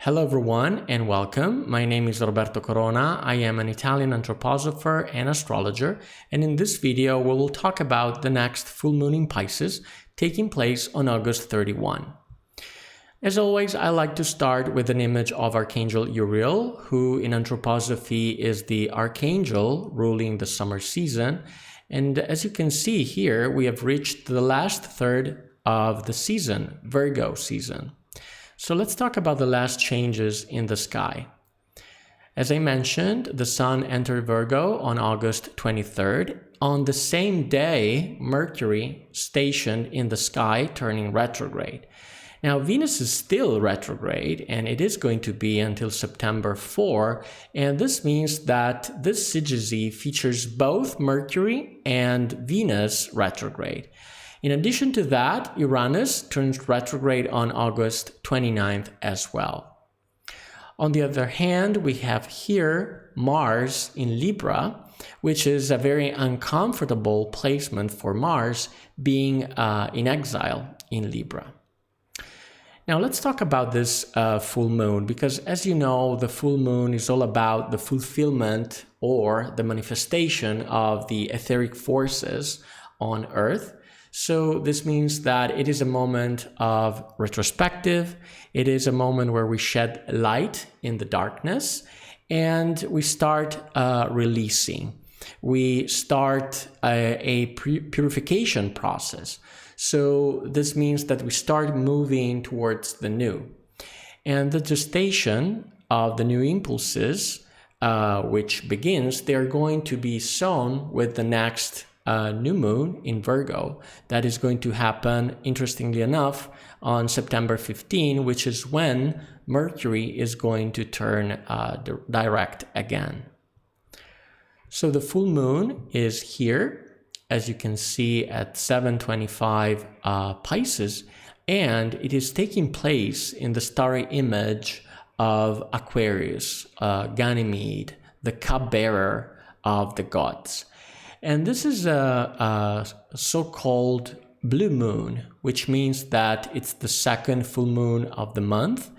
Hello everyone and welcome. My name is Roberto Corona. I am an Italian anthroposopher and astrologer, and in this video we will talk about the next full moon in Pisces taking place on August 31. As always, I like to start with an image of Archangel Uriel, who in anthroposophy is the archangel ruling the summer season. And as you can see here, we have reached the last third of the season, Virgo season. So let's talk about the last changes in the sky. As I mentioned, the Sun entered Virgo on August 23rd. On the same day, Mercury stationed in the sky, turning retrograde. Now, Venus is still retrograde, and it is going to be until September 4, and this means that this syzygy features both Mercury and Venus retrograde. In addition to that, Uranus turns retrograde on August 29th as well. On the other hand, we have here Mars in Libra, which is a very uncomfortable placement for Mars, being in exile in Libra. Now let's talk about this full moon, because as you know, the full moon is all about the fulfillment or the manifestation of the etheric forces on Earth. So this means that it is a moment of retrospective. It is a moment where we shed light in the darkness and we start releasing. We start a purification process. So this means that we start moving towards the new. And the gestation of the new impulses, which begins, they are going to be sown with the next new moon in Virgo. That is going to happen, interestingly enough, on September 15, which is when Mercury is going to turn direct again. So the full moon is here, as you can see, at 7:25 Pisces, and it is taking place in the starry image of Aquarius, Ganymede, the cupbearer of the gods. And this is a so-called blue moon, which means that it's the second full moon of the month.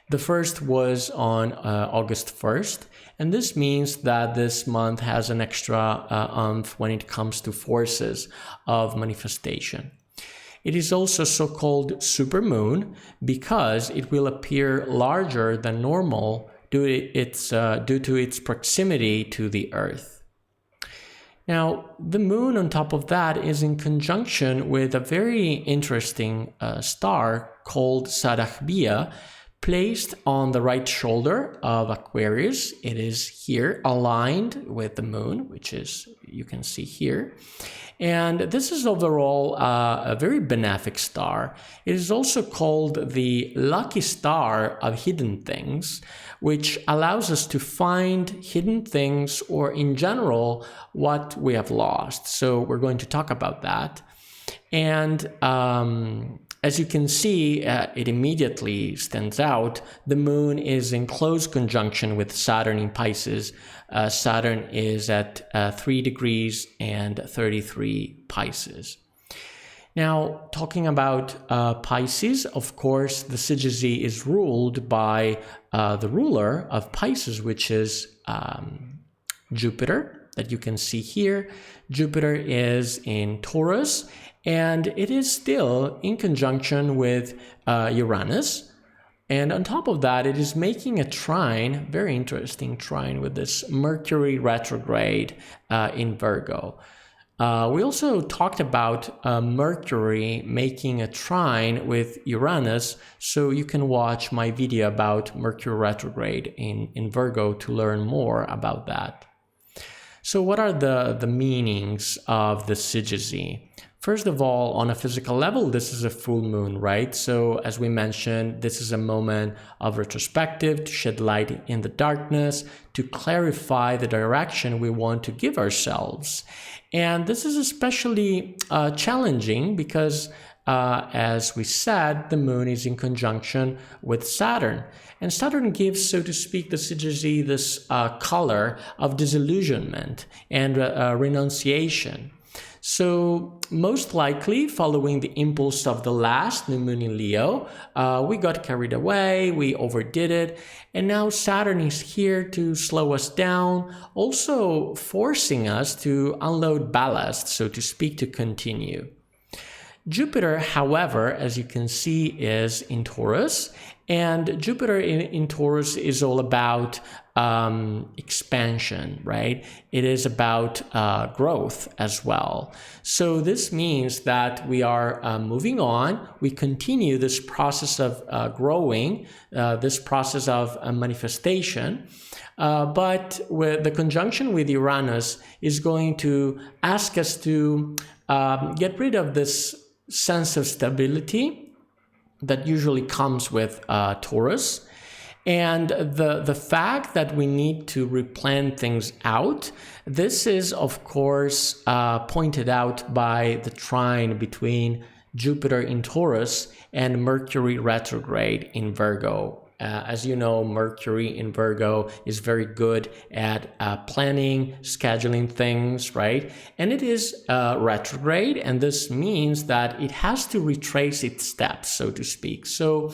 The first was on August 1st, and this means that this month has an extra oomph when it comes to forces of manifestation. It is also so-called supermoon because it will appear larger than normal due to its proximity to the Earth. Now, the moon on top of that is in conjunction with a very interesting star called Sadachbia, placed on the right shoulder of Aquarius. It is here aligned with the moon, which is, you can see here. And this is overall a very benefic star. It is also called the lucky star of hidden things, which allows us to find hidden things, or in general, what we have lost. So we're going to talk about that. And as you can see, it immediately stands out. The moon is in close conjunction with Saturn in Pisces. Saturn is at 3 degrees and 33 Pisces. Now, talking about Pisces, of course, the syzygy is ruled by the ruler of Pisces, which is Jupiter, that you can see here. Jupiter is in Taurus, and it is still in conjunction with Uranus. And on top of that, it is making a trine, very interesting trine, with this Mercury retrograde in Virgo. We also talked about Mercury making a trine with Uranus, so you can watch my video about Mercury retrograde in Virgo to learn more about that. So what are the meanings of the syzygy? First of all, on a physical level, this is a full moon, right? So as we mentioned, this is a moment of retrospective, to shed light in the darkness, to clarify the direction we want to give ourselves. And this is especially challenging because, as we said, the moon is in conjunction with Saturn. And Saturn gives, so to speak, the syzygy this color of disillusionment and renunciation. So most likely, following the impulse of the last new moon in Leo, we got carried away, we overdid it, and now Saturn is here to slow us down, also forcing us to unload ballast, so to speak, to continue. Jupiter, however, as you can see, is in Taurus, and Jupiter in Taurus is all about expansion, right? It is about growth as well. So this means that we are moving on. We continue this process of growing, this process of manifestation. But with the conjunction with Uranus is going to ask us to get rid of this sense of stability that usually comes with Taurus, and the fact that we need to replan things out. This is, of course, pointed out by the trine between Jupiter in Taurus and Mercury retrograde in Virgo. As you know, Mercury in Virgo is very good at planning, scheduling things, right? And it is retrograde, and this means that it has to retrace its steps, so to speak. So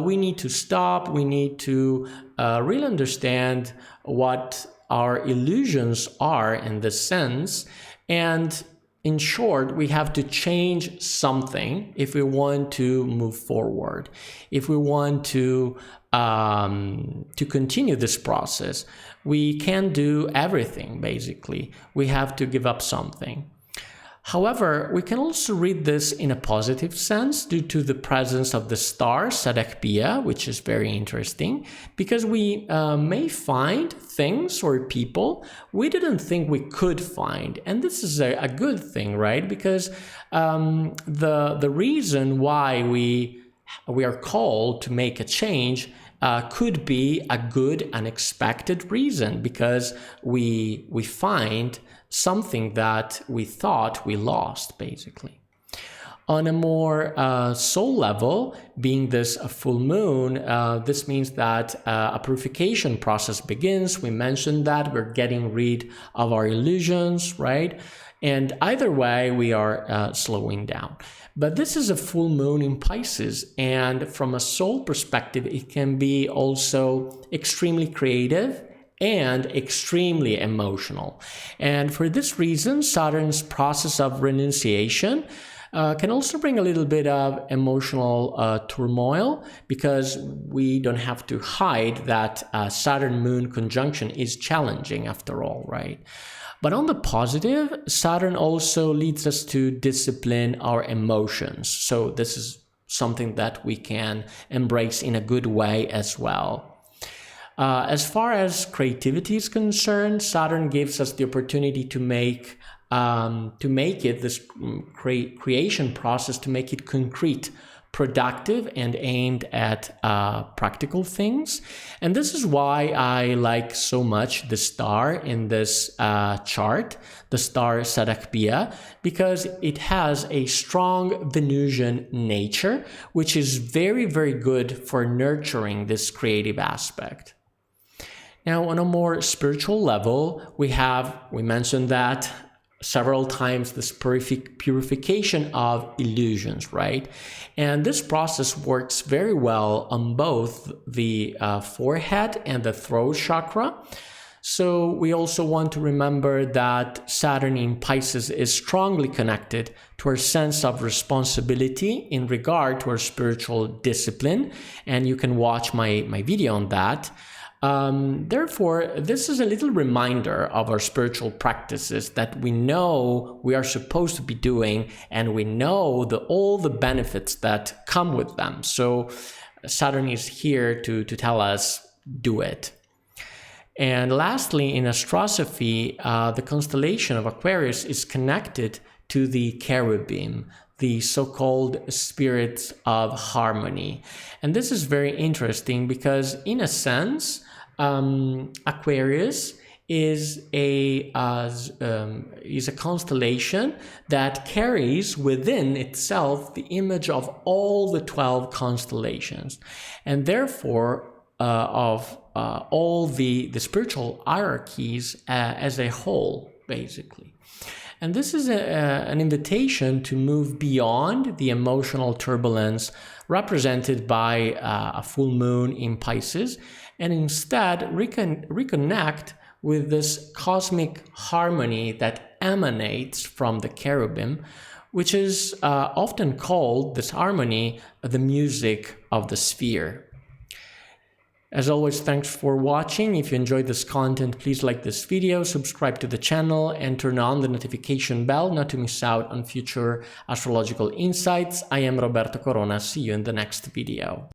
we need to stop, we need to really understand what our illusions are in this sense, and in short, we have to change something if we want to move forward. If we want to continue this process, we can't do everything, basically. We have to give up something. However, we can also read this in a positive sense due to the presence of the star Sadachbia, which is very interesting, because we may find things or people we didn't think we could find. And this is a good thing, right? Because the reason why we are called to make a change could be a good unexpected reason, because we find something that we thought we lost, basically. On a more soul level, being this a full moon, this means that a purification process begins. We mentioned that we're getting rid of our illusions, right? And either way, we are slowing down. But this is a full moon in Pisces, and from a soul perspective, it can be also extremely creative and extremely emotional. And for this reason, Saturn's process of renunciation can also bring a little bit of emotional turmoil, because we don't have to hide that Saturn-Moon conjunction is challenging after all, right? But on the positive, Saturn also leads us to discipline our emotions. So this is something that we can embrace in a good way as well. As far as creativity is concerned, Saturn gives us the opportunity to make it this creation process, to make it concrete, productive, and aimed at practical things. And this is why I like so much the star in this chart, the star Sadachbia, because it has a strong Venusian nature, which is very, very good for nurturing this creative aspect. Now, on a more spiritual level, we mentioned that several times, this purification of illusions, right? And this process works very well on both the forehead and the throat chakra. So we also want to remember that Saturn in Pisces is strongly connected to our sense of responsibility in regard to our spiritual discipline. And you can watch my video on that. Therefore, this is a little reminder of our spiritual practices that we know we are supposed to be doing, and we know all the benefits that come with them. So Saturn is here to tell us, do it. And lastly, in astrosophy, the constellation of Aquarius is connected to the cherubim, the so-called spirits of harmony. And this is very interesting because, in a sense, Aquarius is a constellation that carries within itself the image of all the 12 constellations, and therefore of all the spiritual hierarchies as a whole, basically. And this is an invitation to move beyond the emotional turbulence represented by a full moon in Pisces, and instead reconnect with this cosmic harmony that emanates from the cherubim, which is often called, this harmony, the music of the sphere. As always, thanks for watching. If you enjoyed this content, please like this video, subscribe to the channel, and turn on the notification bell not to miss out on future astrological insights. I am Roberto Corona. See you in the next video.